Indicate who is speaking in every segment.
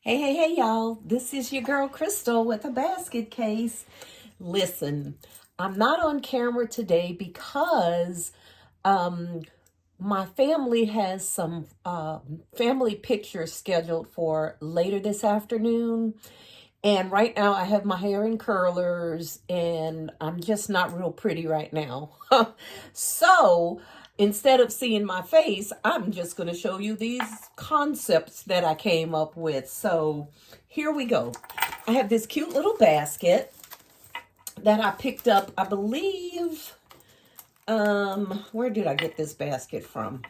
Speaker 1: Hey, y'all. This is your girl, Crystal, with a basket case. Listen, I'm not on camera today because my family has some family pictures scheduled for later this afternoon. And right now I have my hair in curlers and I'm just not real pretty right now. So instead of seeing my face, I'm just going to show you these concepts that I came up with. So here we go. I have this cute little basket that I picked up, I believe, where did I get this basket from?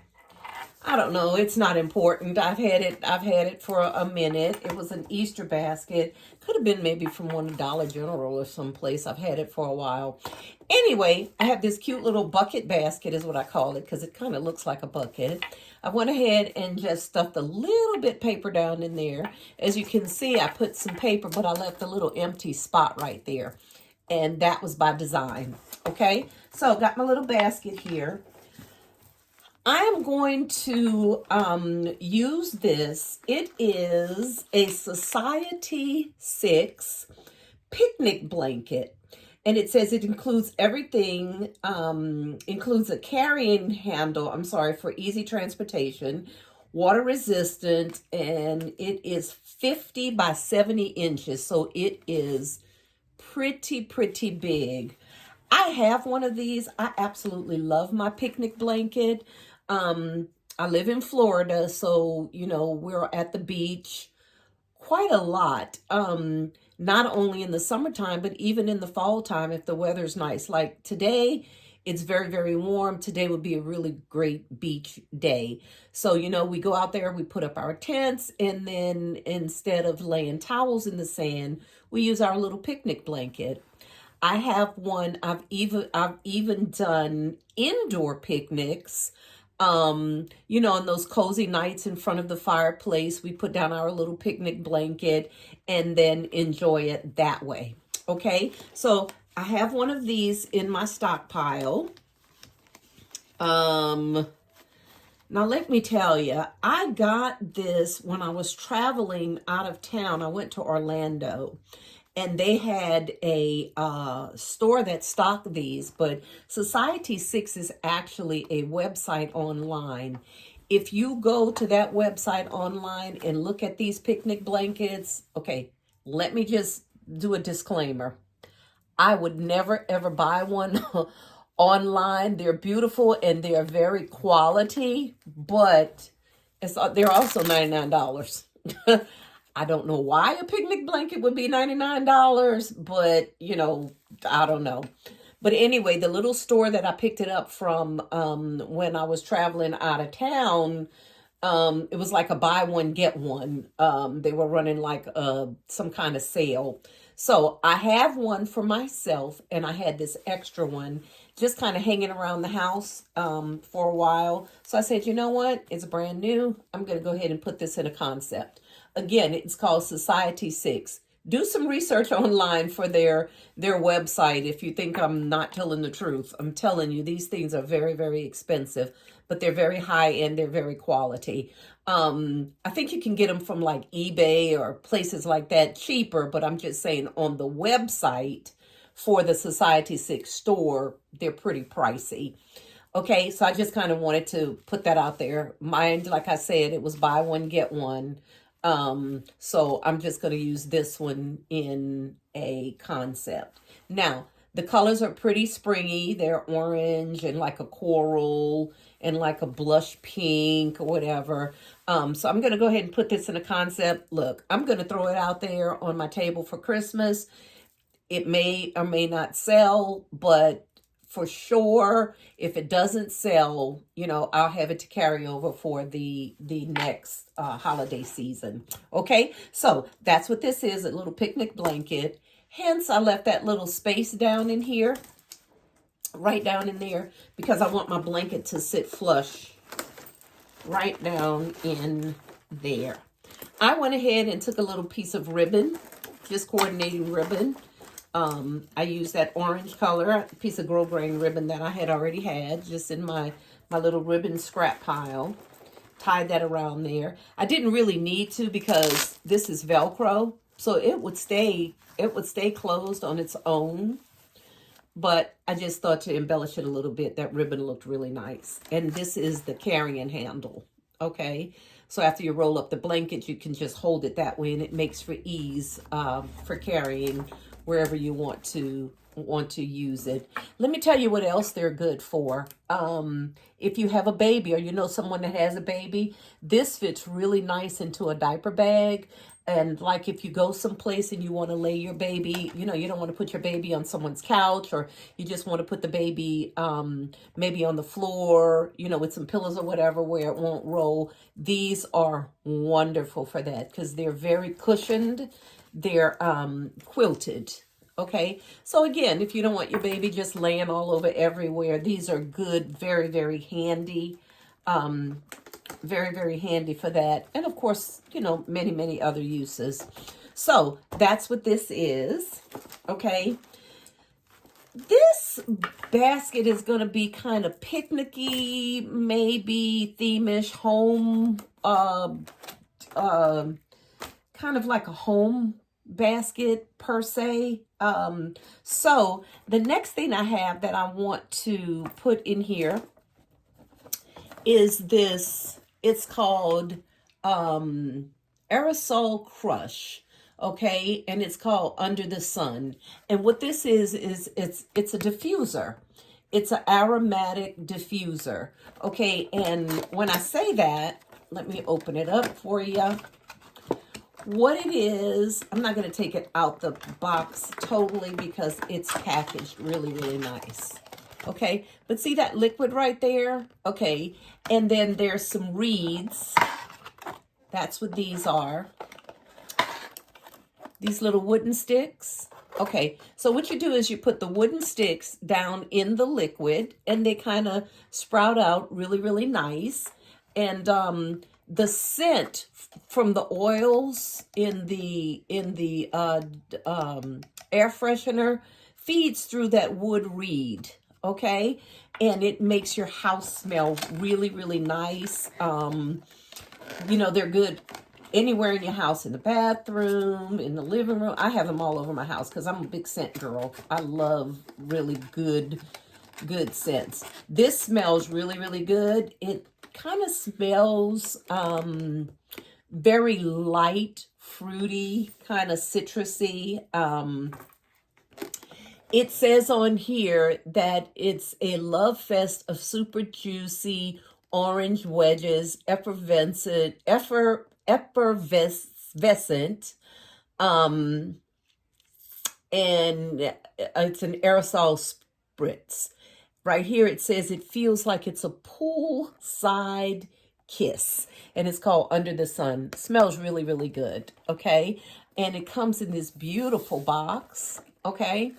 Speaker 1: I don't know. It's not important. I've had it for a minute. It was an Easter basket. Could have been maybe from one of Dollar General or someplace. I've had it for a while. Anyway, I have this cute little bucket basket is what I call it because it kind of looks like a bucket. I went ahead and just stuffed a little bit paper down in there. As you can see, I put some paper, but I left a little empty spot right there. And that was by design. Okay, so got my little basket here. I am going to use this. It is a Society 6 picnic blanket. And it says it includes everything, includes a carrying handle, for easy transportation, water resistant, and it is 50 by 70 inches. So it is pretty big. I have one of these. I absolutely love my picnic blanket. I live in Florida, so, we're at the beach quite a lot. Not only in the summertime, but even in the fall time if the weather's nice. Like today, it's very warm. Today would be a really great beach day. So, we go out there, we put up our tents, and then instead of laying towels in the sand, we use our little picnic blanket. I have one. I've even done indoor picnics. On those cozy nights in front of the fireplace, we put down our little picnic blanket and then enjoy it that way. Okay, so I have one of these in my stockpile. Now let me tell you, I got this when I was traveling out of town. I went to Orlando. And they had a store that stocked these, but Society 6 is actually a website online. If you go to that website online and look at these picnic blankets, okay, let me just do a disclaimer. I would never, ever buy one online. They're beautiful and they're very quality, but they're also $99. I don't know why a picnic blanket would be $99, but, I don't know. But anyway, the little store that I picked it up from when I was traveling out of town, it was like a buy one, get one. They were running like some kind of sale. So I have one for myself, and I had this extra one just kind of hanging around the house for a while. So I said, you know what? It's brand new. I'm going to go ahead and put this in a concept. Again, it's called Society 6. Do some research online for their website if you think I'm not telling the truth. I'm telling you, these things are very expensive, but they're very high end. They're very quality. I think you can get them from like eBay or places like that cheaper, but I'm just saying on the website for the Society 6 store, they're pretty pricey. Okay, so I just kind of wanted to put that out there. Mine, like I said, it was buy one, get one. So I'm just going to use this one in a concept. Now, the colors are pretty springy. They're orange and like a coral and like a blush pink or whatever. So I'm going to go ahead and put this in a concept. Look, I'm going to throw it out there on my table for Christmas. It may or may not sell, but for sure, if it doesn't sell, I'll have it to carry over for the next holiday season. Okay, so that's what this is, a little picnic blanket. Hence, I left that little space down in here, right down in there, because I want my blanket to sit flush right down in there. I went ahead and took a little piece of ribbon, just coordinating ribbon. I used that orange color, piece of grosgrain ribbon that I had already had, just in my little ribbon scrap pile. tie that around there. I didn't really need to because this is Velcro, so it would stay closed on its own. But I just thought to embellish it a little bit, that ribbon looked really nice. And this is the carrying handle, okay? So after you roll up the blanket, you can just hold it that way, and it makes for ease for carrying wherever you want to use it. Let me tell you what else they're good for. If you have a baby or you know someone that has a baby, this fits really nice into a diaper bag. And like if you go someplace and you want to lay your baby, you know, you don't want to put your baby on someone's couch, or you just want to put the baby maybe on the floor, you know, with some pillows or whatever where it won't roll. These are wonderful for that because they're very cushioned. They're quilted. Okay, so again, if you don't want your baby just laying all over everywhere, these are good, very, very handy. Very, very handy for that. And of course, you know, many, many other uses. So that's what this is. Okay. This basket is going to be kind of picnicky, maybe theme-ish, home, kind of like a home basket per se. So the next thing I have that I want to put in here is this. It's called Aerosol Crush, okay? And it's called Under the Sun. And what this is it's a diffuser. It's an aromatic diffuser, okay? And when I say that, let me open it up for you. What it is, I'm not going to take it out the box totally because it's packaged really, really nice. Okay, but see that liquid right there? Okay, and then there's some reeds. That's what these are. These little wooden sticks. Okay, so what you do is you put the wooden sticks down in the liquid, and they kind of sprout out really, really nice. And the scent from the oils in the air freshener feeds through that wood reed. Okay, and it makes your house smell really, really nice. You know, they're good anywhere in your house, in the bathroom, in the living room. I have them all over my house because I'm a big scent girl. I love really good scents. This smells really, really good. It kind of smells very light, fruity, kind of citrusy. It says on here that it's a love fest of super juicy orange wedges, effervescent, and it's an aerosol spritz. Right here it says it feels like it's a poolside kiss, and it's called Under the Sun. Smells really, really good, okay? And it comes in this beautiful box, okay?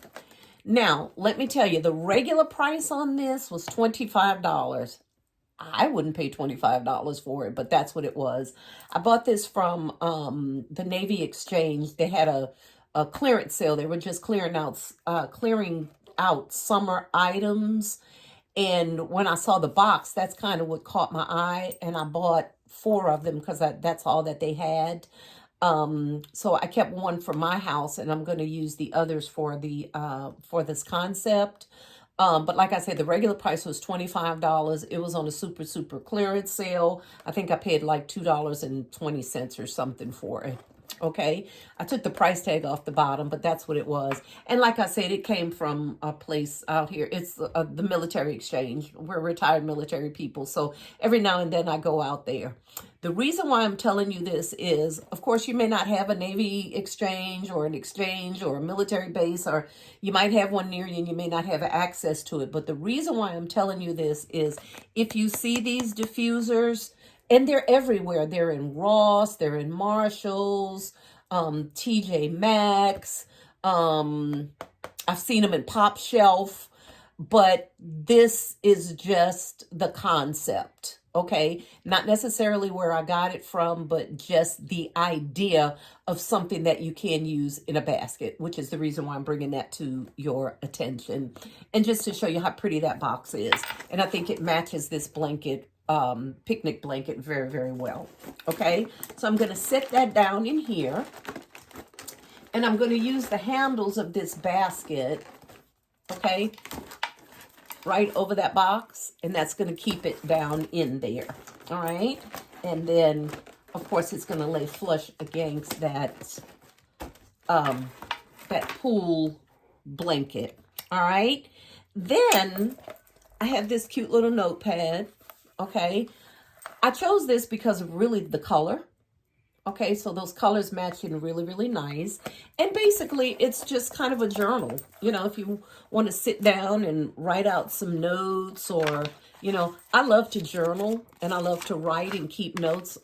Speaker 1: Now, let me tell you, the regular price on this was $25. I wouldn't pay $25 for it, but that's what it was. I bought this from the Navy Exchange. They had a clearance sale. They were just clearing out summer items. And when I saw the box, that's kind of what caught my eye. And I bought 4 of them because that's all that they had. So I kept one for my house, and I'm going to use the others for for this concept. But like I said, the regular price was $25. It was on a super, super clearance sale. I think I paid like $2.20 or something for it. Okay, I took the price tag off the bottom, but that's what it was. And like I said, it came from a place out here. It's the military exchange. We're retired military people, so every now and then I go out there. The reason why I'm telling you this is, of course, you may not have a Navy exchange or a military base, or you might have one near you and you may not have access to it. But the reason why I'm telling you this is if you see these diffusers, and they're everywhere. They're in Ross, they're in Marshalls, TJ Maxx. I've seen them in Pop Shelf, but this is just the concept, okay? Not necessarily where I got it from, but just the idea of something that you can use in a basket, which is the reason why I'm bringing that to your attention. And just to show you how pretty that box is. And I think it matches this blanket picnic blanket very, very well. Okay, so I'm going to set that down in here. And I'm going to use the handles of this basket, okay, right over that box. And that's going to keep it down in there, all right? And then, of course, it's going to lay flush against that, that pool blanket, all right? Then I have this cute little notepad, okay? I chose this because of really the color. Okay, so those colors matching really, really nice. And basically, it's just kind of a journal. You know, if you want to sit down and write out some notes or, you know, I love to journal and I love to write and keep notes.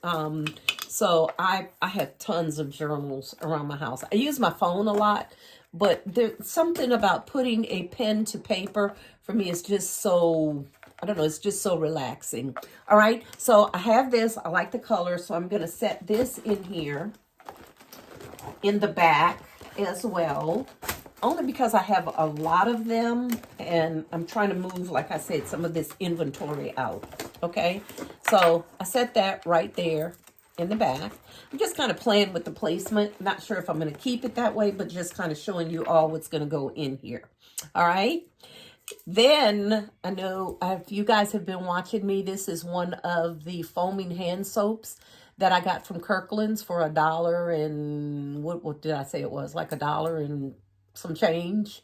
Speaker 1: So I have tons of journals around my house. I use my phone a lot, but there's something about putting a pen to paper for me is just so... I don't know, it's just so relaxing. All right, so I have this. I like the color, so I'm going to set this in here in the back as well, only because I have a lot of them, and I'm trying to move, like I said, some of this inventory out, okay? So I set that right there in the back. I'm just kind of playing with the placement. Not sure if I'm going to keep it that way, but just kind of showing you all what's going to go in here, all right? Then, I know if you guys have been watching me, this is one of the foaming hand soaps that I got from Kirkland's for $1 and, what did I say it was? Like $1 and some change.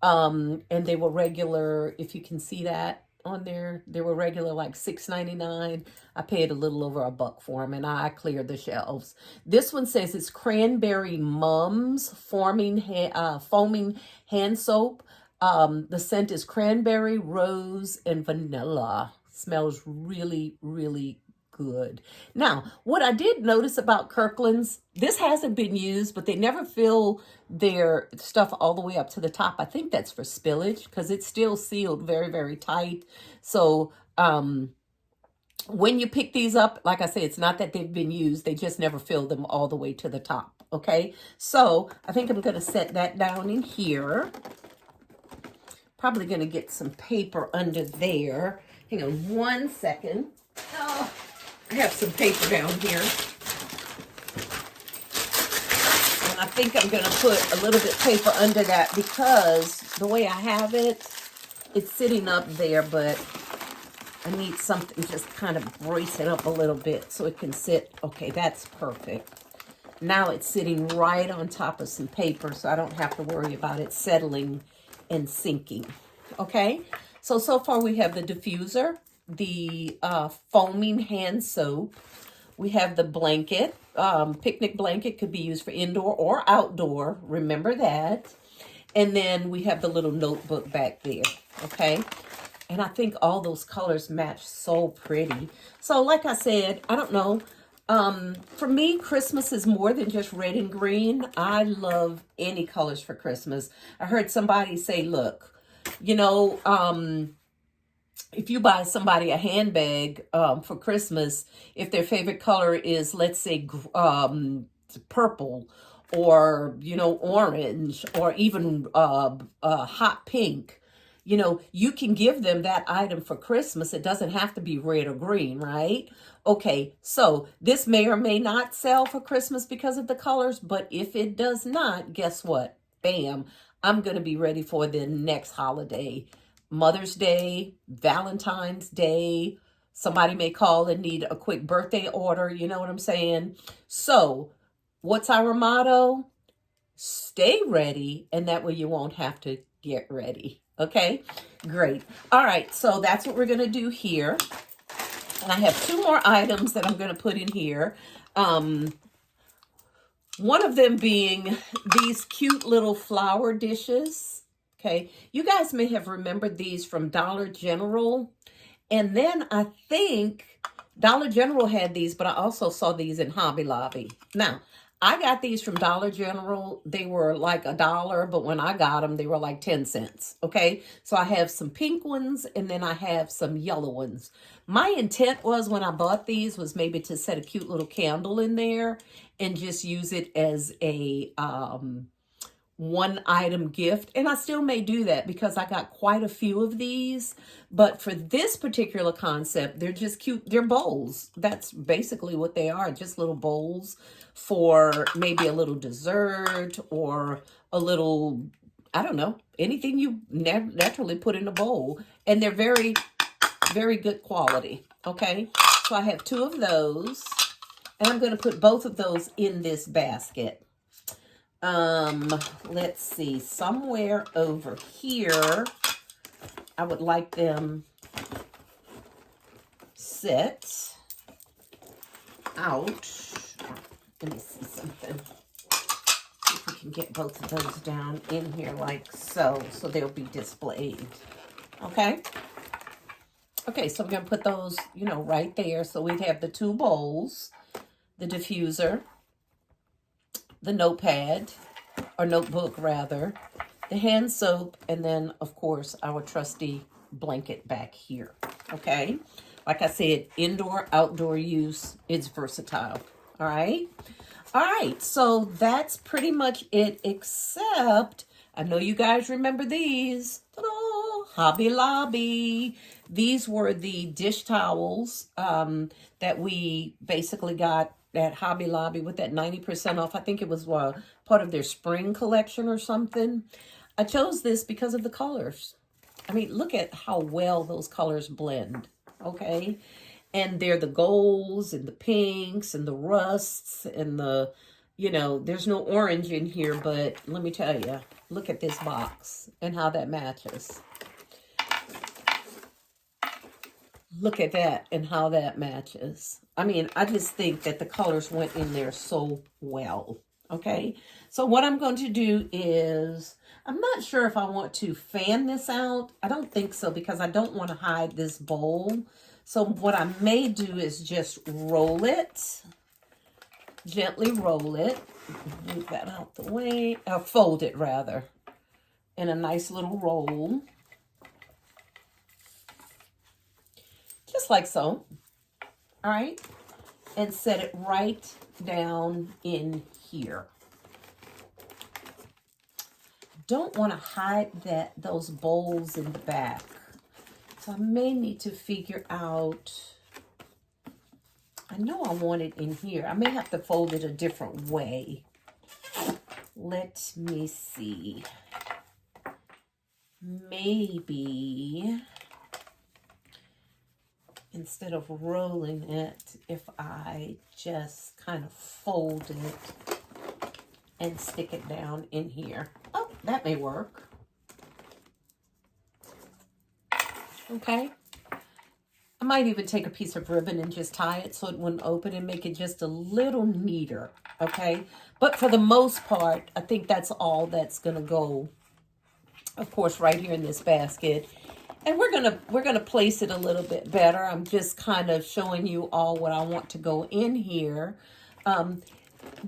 Speaker 1: And they were regular, if you can see that on there, they were regular like $6.99. I paid a little over $1 for them, and I cleared the shelves. This one says it's Cranberry Mums foaming hand soap. The scent is cranberry, rose, and vanilla. Smells really, really good. Now, what I did notice about Kirkland's, this hasn't been used, but they never fill their stuff all the way up to the top. I think that's for spillage because it's still sealed very, very tight. So, when you pick these up, like I say, it's not that they've been used. They just never fill them all the way to the top. Okay, so I think I'm going to set that down in here. Probably going to get some paper under there. Hang on one second. Oh, I have some paper down here. And I think I'm going to put a little bit paper under that because the way I have it, it's sitting up there, but I need something just kind of brace it up a little bit so it can sit. Okay, that's perfect. Now it's sitting right on top of some paper, so I don't have to worry about it settling and sinking. Okay, so far we have the diffuser, the foaming hand soap. We have the blanket. Picnic blanket could be used for indoor or outdoor. Remember that. And then we have the little notebook back there. Okay, and I think all those colors match so pretty. So like I said, I don't know. For me, Christmas is more than just red and green. I love any colors for Christmas. I heard somebody say, look, you know, if you buy somebody a handbag for Christmas, if their favorite color is, let's say, purple or, you know, orange or even hot pink, you know, you can give them that item for Christmas. It doesn't have to be red or green, right? Okay, so this may or may not sell for Christmas because of the colors, but if it does not, guess what? Bam, I'm going to be ready for the next holiday. Mother's Day, Valentine's Day. Somebody may call and need a quick birthday order. You know what I'm saying? So what's our motto? Stay ready, and that way you won't have to get ready. Okay, great. All right, so that's what we're going to do here. And I have 2 more items that I'm going to put in here. One of them being these cute little flower dishes. Okay, you guys may have remembered these from Dollar General. And then I think Dollar General had these, but I also saw these in Hobby Lobby. Now, I got these from Dollar General. They were like $1, but when I got them, they were like 10 cents. Okay, so I have some pink ones and then I have some yellow ones. My intent was when I bought these was maybe to set a cute little candle in there and just use it as a one item gift, and I still may do that because I got quite a few of these. But for this particular concept, they're just cute. They're bowls. That's basically what they are, just little bowls for maybe a little dessert or a little, I don't know, anything you naturally put in a bowl. And they're very, very good quality. Okay, so I have 2 of those, and I'm going to put both of those in this basket. Let's see, somewhere over here, I would like them set out. Let me see something. See if we can get both of those down in here like so they'll be displayed. Okay. Okay, so I'm going to put those, you know, right there. So we have the 2 bowls, the diffuser, the notepad, or notebook rather, the hand soap, and then of course our trusty blanket back here. Okay, like I said, indoor, outdoor use, it's versatile. All right, so that's pretty much it, except I know you guys remember these. Ta-da! Hobby Lobby. These were the dish towels that we basically got at Hobby Lobby with that 90% off. I think it was part of their spring collection or something. I chose this because of the colors. I mean, look at how well those colors blend, okay? And they're the golds and the pinks and the rusts and the, you know, there's no orange in here, but let me tell you, look at this box and how that matches. Look at that and how that matches. I mean, I just think that the colors went in there so well. Okay, so what I'm going to do is, I'm not sure if I want to fan this out. I don't think so because I don't want to hide this bowl. So what I may do is just roll it, gently roll it, move that out the way, fold it rather, in a nice little roll. Just like so. All right, and set it right down in here. Don't want to hide those bowls in the back. So I may need to figure out, I know I want it in here. I may have to fold it a different way. Let me see. Maybe instead of rolling it, if I just kind of fold it and stick it down in here. Oh, that may work. Okay. I might even take a piece of ribbon and just tie it so it wouldn't open and make it just a little neater. Okay. But for the most part, I think that's all that's going to go, of course, right here in this basket. And we're gonna place it a little bit better. I'm just kind of showing you all what I want to go in here.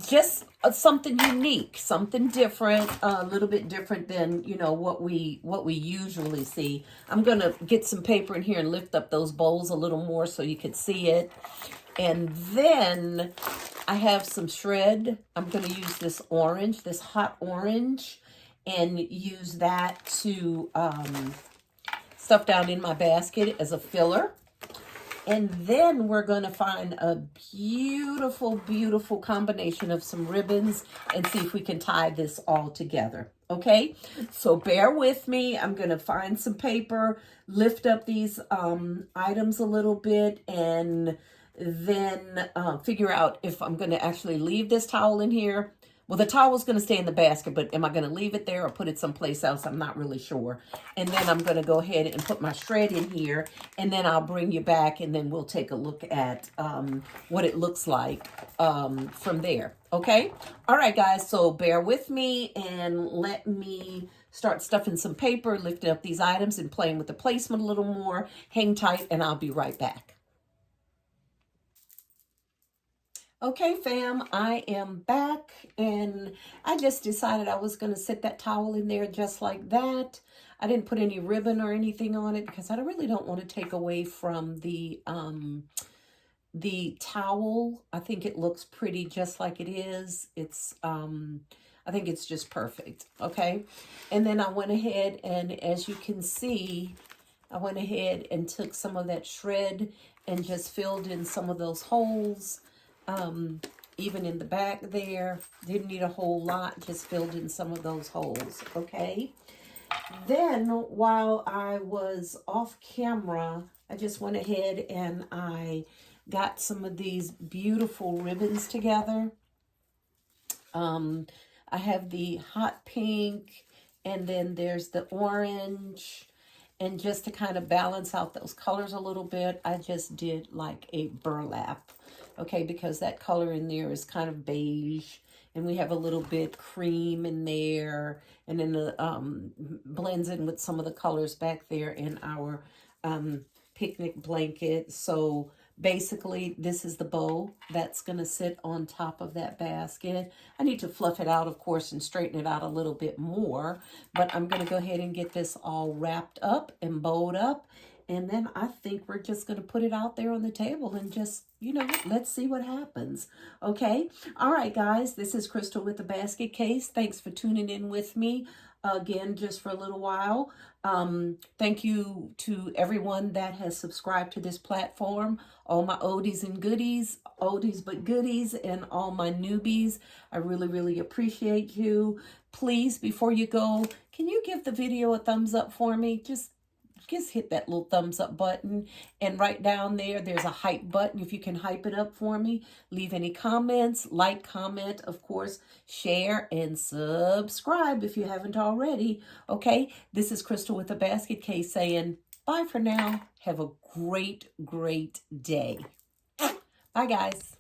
Speaker 1: Just something unique, something different, a little bit different than, you know, what we usually see. I'm gonna get some paper in here and lift up those bowls a little more so you could see it. And then I have some shred. I'm gonna use this orange, this hot orange, and use that to stuff down in my basket as a filler. And then we're going to find a beautiful, beautiful combination of some ribbons and see if we can tie this all together. Okay, so bear with me. I'm going to find some paper, lift up these items a little bit, and then figure out if I'm going to actually leave this towel in here. Well, the towel's going to stay in the basket, but am I going to leave it there or put it someplace else? I'm not really sure. And then I'm going to go ahead and put my shred in here, and then I'll bring you back, and then we'll take a look at what it looks like from there. Okay? All right, guys, so bear with me, and let me start stuffing some paper, lifting up these items, and playing with the placement a little more. Hang tight, and I'll be right back. Okay, fam, I am back, and I just decided I was going to set that towel in there just like that. I didn't put any ribbon or anything on it because I really don't want to take away from the towel. I think it looks pretty just like it is. It's, I I think it's just perfect, okay? And then I went ahead and, as you can see, I went ahead and took some of that shred and just filled in some of those holes, even in the back there. Didn't need a whole lot, just filled in some of those holes, okay? Then, while I was off camera, I just went ahead and I got some of these beautiful ribbons together. I have the hot pink, and then there's the orange. And just to kind of balance out those colors a little bit, I just did like a burlap, okay, because that color in there is kind of beige, and we have a little bit cream in there, and then the blends in with some of the colors back there in our picnic blanket. So basically, this is the bow that's going to sit on top of that basket. I need to fluff it out, of course, and straighten it out a little bit more. But I'm going to go ahead and get this all wrapped up and bowed up. And then I think we're just going to put it out there on the table and just, you know, let's see what happens. Okay? All right, guys. This is Crystal with the Basket Case. Thanks for tuning in with me again just for a little while. Thank you to everyone that has subscribed to this platform, all my oldies and goodies, oldies but goodies, and all my newbies. I really, really appreciate you. Please, before you go, can you give the video a thumbs up for me? Just hit that little thumbs up button, and right down there there's a hype button. If you can hype it up for me, leave any comments, like, comment, of course, share, and subscribe if you haven't already. Okay, this is Crystal with the Basket Case saying bye for now. Have a great day. Bye, guys.